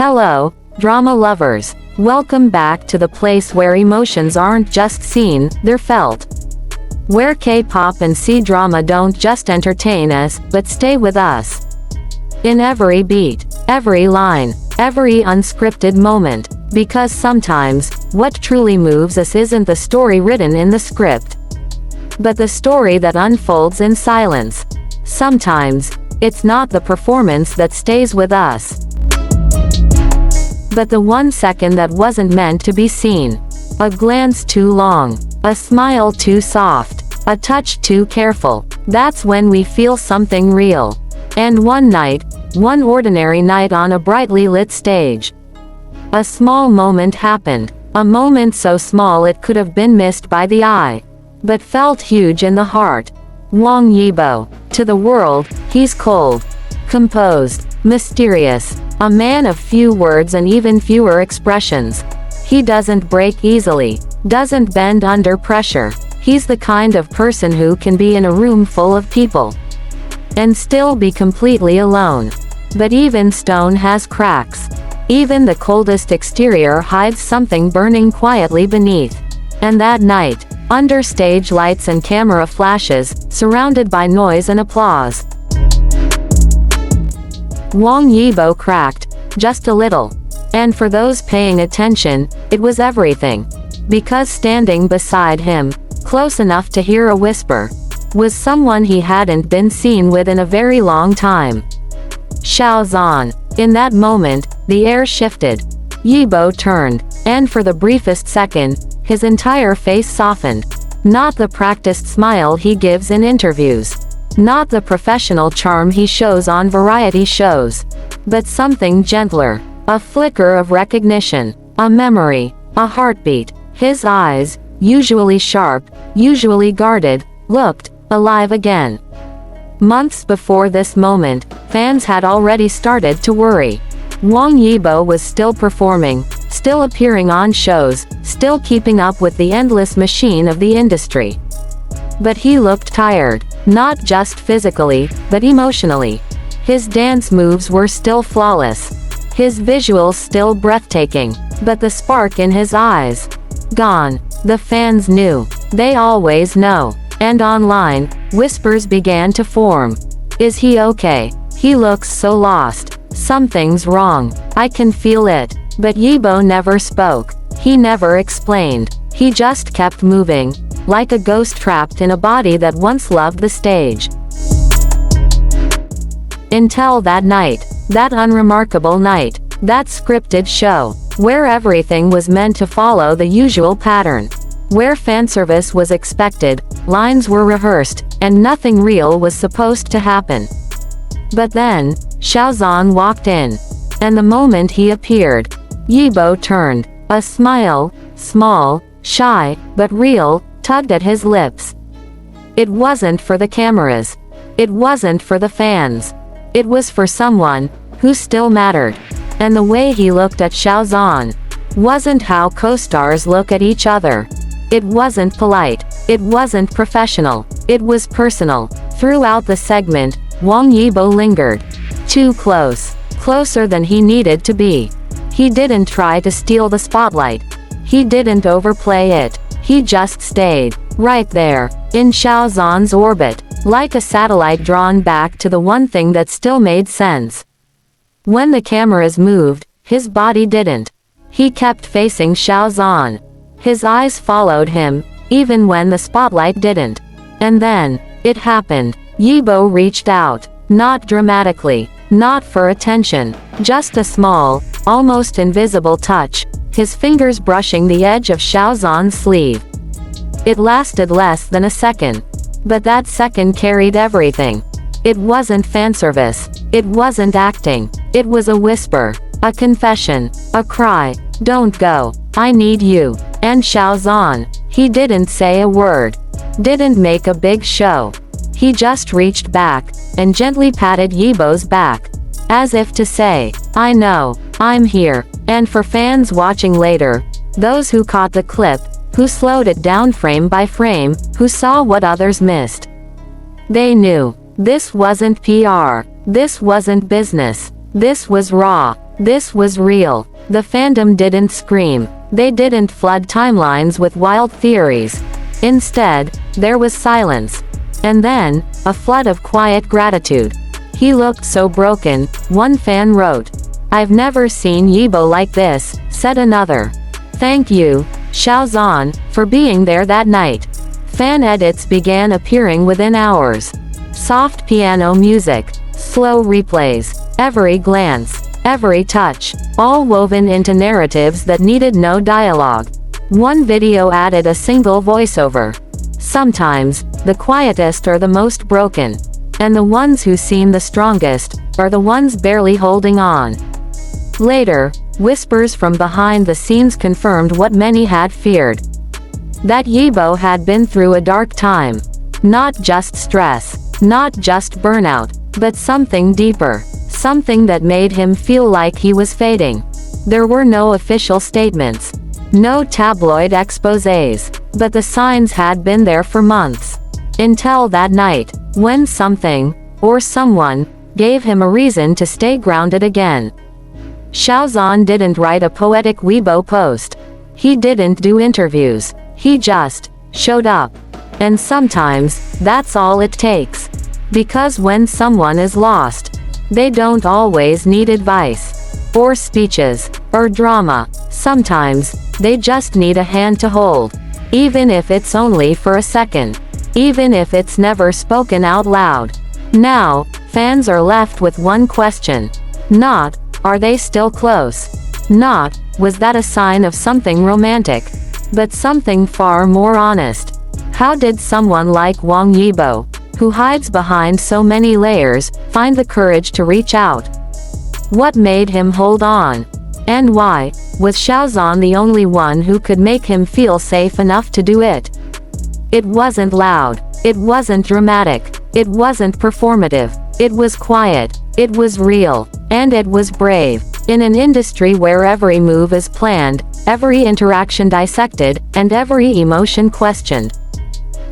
Hello, drama lovers. Welcome back to the place where emotions aren't just seen, they're felt. Where K-pop and C-drama don't just entertain us, but stay with us. In every beat, every line, every unscripted moment. Because sometimes, what truly moves us isn't the story written in the script, but the story that unfolds in silence. Sometimes, it's not the performance that stays with us, but the 1 second that wasn't meant to be seen. A glance too long, a smile too soft, a touch too careful. That's when we feel something real. And one night, one ordinary night on a brightly lit stage, a small moment happened. A moment so small it could have been missed by the eye, but felt huge in the heart. Wang Yibo. To the world, he's cold, composed, mysterious, a man of few words and even fewer expressions. He doesn't break easily, doesn't bend under pressure. He's the kind of person who can be in a room full of people and still be completely alone. But even stone has cracks. Even the coldest exterior hides something burning quietly beneath. And that night, under stage lights and camera flashes, surrounded by noise and applause, Wang Yibo cracked, just a little. And for those paying attention, it was everything. Because standing beside him, close enough to hear a whisper, was someone he hadn't been seen with in a very long time. Xiao Zhan. In that moment, the air shifted. Yibo turned, and for the briefest second, his entire face softened. Not the practiced smile he gives in interviews, not the professional charm he shows on variety shows, but something gentler, a flicker of recognition, a memory, a heartbeat. His eyes, usually sharp, usually guarded, looked alive again. Months before this moment, fans had already started to worry. Wang Yibo was still performing, still appearing on shows, still keeping up with the endless machine of the industry. But he looked tired, not just physically, but emotionally. His dance moves were still flawless, his visuals still breathtaking, but the spark in his eyes, gone. The fans knew. They always know. And online, whispers began to form. Is he okay? He looks so lost. Something's wrong. I can feel it. But Yibo never spoke. He never explained. He just kept moving, like a ghost trapped in a body that once loved the stage. Until that night, that unremarkable night, that scripted show, where everything was meant to follow the usual pattern, where fanservice was expected, lines were rehearsed, and nothing real was supposed to happen. But then, Xiao Zhan walked in. And the moment he appeared, Yibo turned. A smile, small, shy, but real, tugged at his lips. It wasn't for the cameras. It wasn't for the fans. It was for someone who still mattered. And the way he looked at Xiao Zhan wasn't how co-stars look at each other. It wasn't polite. It wasn't professional. It was personal. Throughout the segment, Wang Yibo lingered. Too close. Closer than he needed to be. He didn't try to steal the spotlight. He didn't overplay it. He just stayed, right there, in Xiao Zhan's orbit, like a satellite drawn back to the one thing that still made sense. When the cameras moved, his body didn't. He kept facing Xiao Zhan. His eyes followed him, even when the spotlight didn't. And then, it happened. Yibo reached out, not dramatically, not for attention, just a small, almost invisible touch, his fingers brushing the edge of Xiao Zhan's sleeve. It lasted less than a second. But that second carried everything. It wasn't fanservice. It wasn't acting. It was a whisper, a confession, a cry. Don't go. I need you. And Xiao Zhan, he didn't say a word, didn't make a big show. He just reached back, and gently patted Yibo's back, as if to say, I know, I'm here. And for fans watching later, those who caught the clip, who slowed it down frame by frame, who saw what others missed, they knew, this wasn't PR, this wasn't business, this was raw. This was real. The fandom didn't scream. They didn't flood timelines with wild theories. Instead, there was silence. And then, a flood of quiet gratitude. "He looked so broken," one fan wrote. "I've never seen Yibo like this," said another. "Thank you, Xiao Zhan, for being there that night." Fan edits began appearing within hours. Soft piano music, slow replays, every glance, every touch, all woven into narratives that needed no dialogue. One video added a single voiceover. "Sometimes, the quietest are the most broken. And the ones who seem the strongest, are the ones barely holding on." Later, whispers from behind the scenes confirmed what many had feared. That Yibo had been through a dark time. Not just stress, not just burnout, but something deeper. Something that made him feel like he was fading. There were no official statements. No tabloid exposés. But the signs had been there for months. Until that night, when something, or someone, gave him a reason to stay grounded again. Xiao Zhan didn't write a poetic Weibo post. He didn't do interviews. He just showed up. And sometimes, that's all it takes. Because when someone is lost, they don't always need advice, or speeches, or drama. Sometimes, they just need a hand to hold. Even if it's only for a second. Even if it's never spoken out loud. Now, fans are left with one question. Not, are they still close? Not, was that a sign of something romantic? But something far more honest. How did someone like Wang Yibo, who hides behind so many layers, find the courage to reach out? What made him hold on? And why, was Xiao Zhan the only one who could make him feel safe enough to do it? It wasn't loud. It wasn't dramatic. It wasn't performative. It was quiet. It was real. And it was brave. In an industry where every move is planned, every interaction dissected, and every emotion questioned.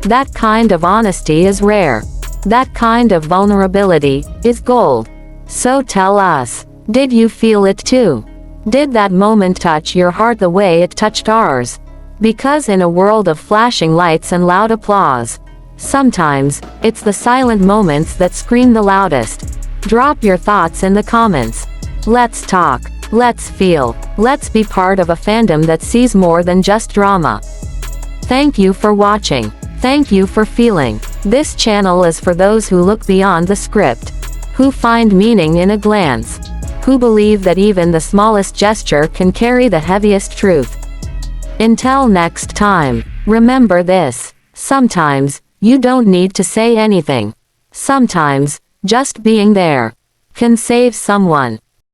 That kind of honesty is rare. That kind of vulnerability is gold. So tell us, did you feel it too? Did that moment touch your heart the way it touched ours? Because in a world of flashing lights and loud applause, sometimes, it's the silent moments that scream the loudest. Drop your thoughts in the comments. Let's talk. Let's feel. Let's be part of a fandom that sees more than just drama. Thank you for watching. Thank you for feeling. This channel is for those who look beyond the script. Who find meaning in a glance. Who believe that even the smallest gesture can carry the heaviest truth. Until next time, remember this. Sometimes, you don't need to say anything. Sometimes, just being there can save someone.